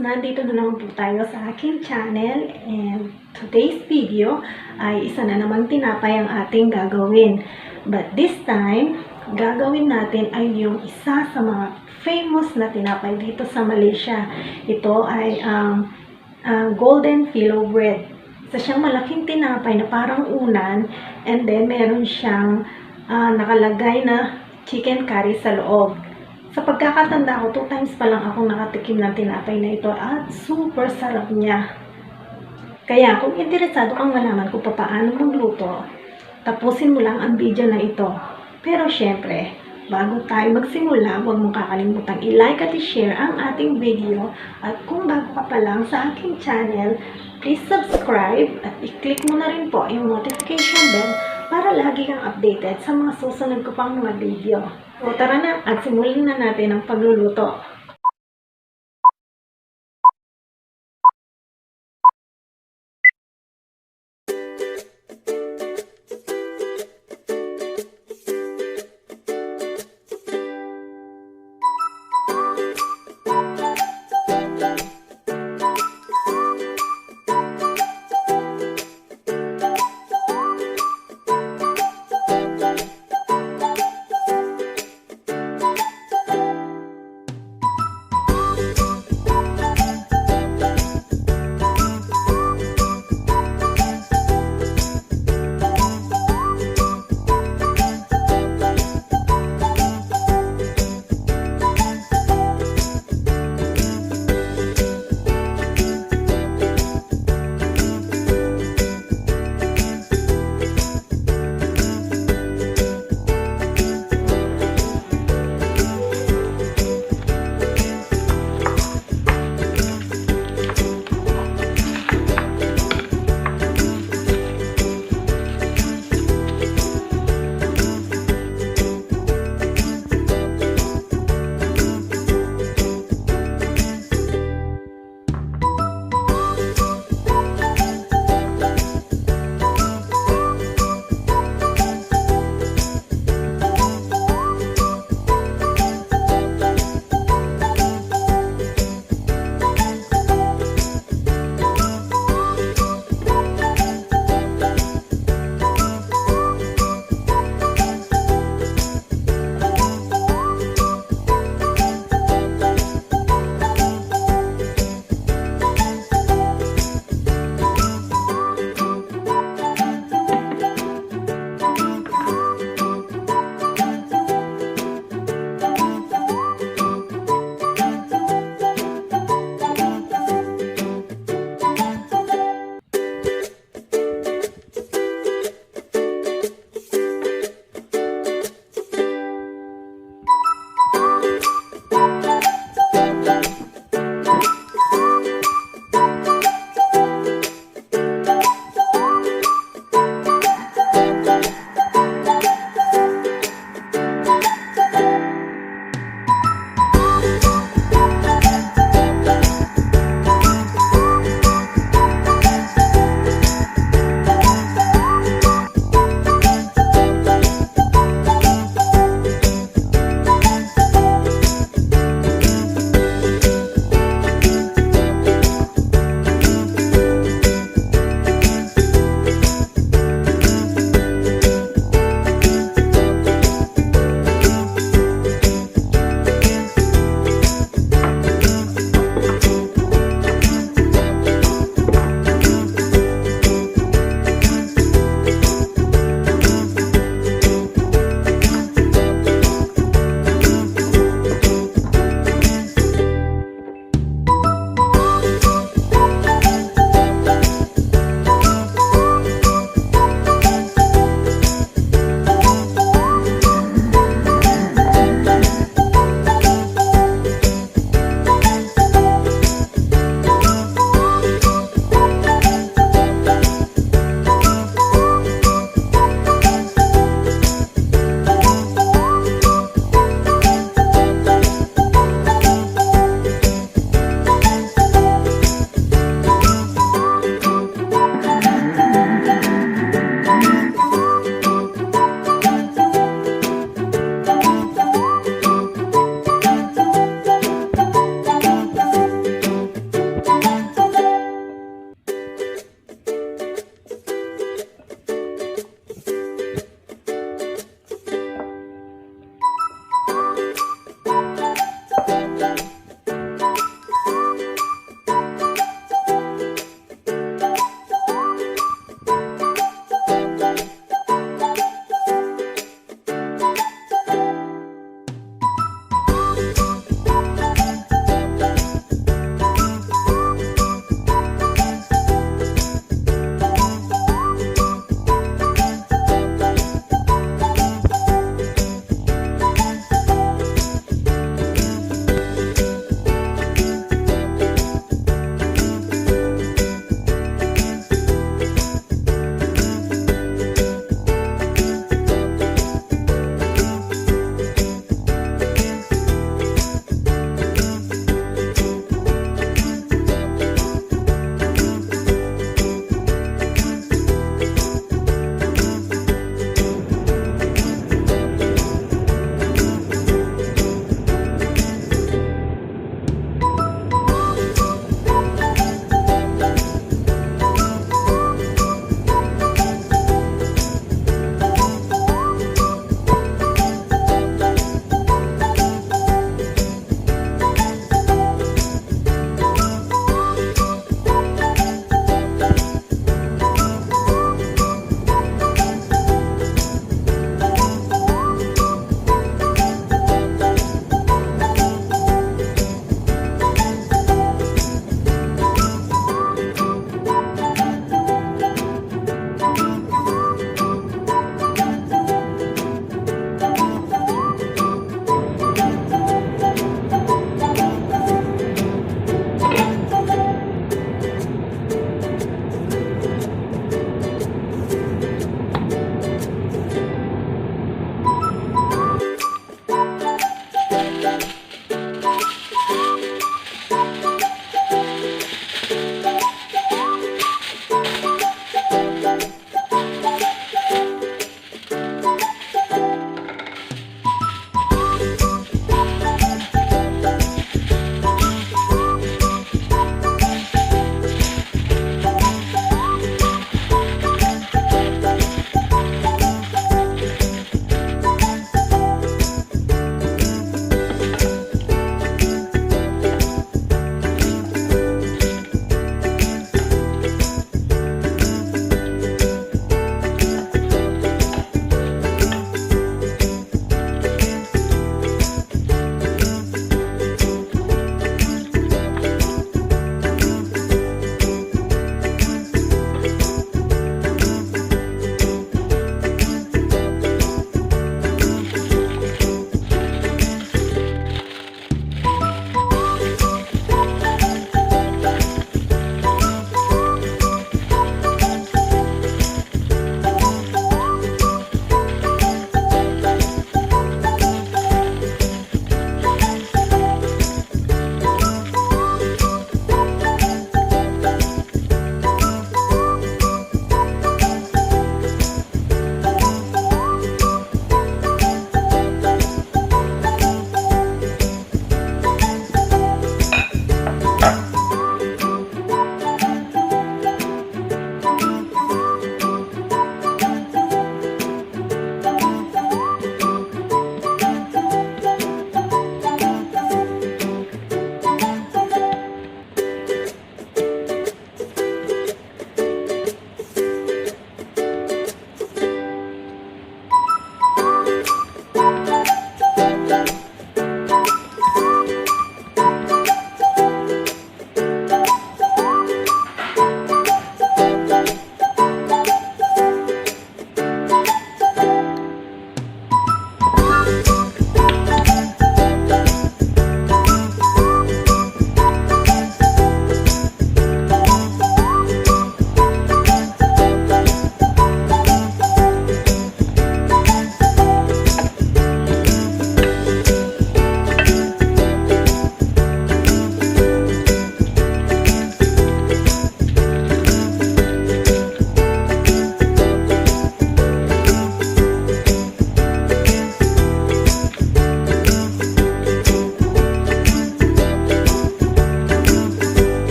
nandito na naman po tayo sa aking channel, and today's video ay isa na namang tinapay ang ating gagawin. But this time, gagawin natin ay yung isa sa mga famous na tinapay dito sa Malaysia. Ito ay ang golden filo bread. Isa siyang malaking tinapay na parang unan, and then meron siyang nakalagay na chicken curry sa loob. Sa pagkakatanda ko, 2 times pa lang akong nakatikim ng tinapay na ito at super sarap niya. Kaya kung interesado kang malaman kung paano magluto, tapusin mo lang ang video na ito. Pero syempre, bago tayo magsimula, huwag mong kakalimutang i-like at i-share ang ating video. At kung bago ka pa lang sa aking channel, please subscribe at i-click mo na rin po yung notification bell para lagi kang updated sa mga susunod ko pang mga video. So tara na at simulan na natin ang pagluluto.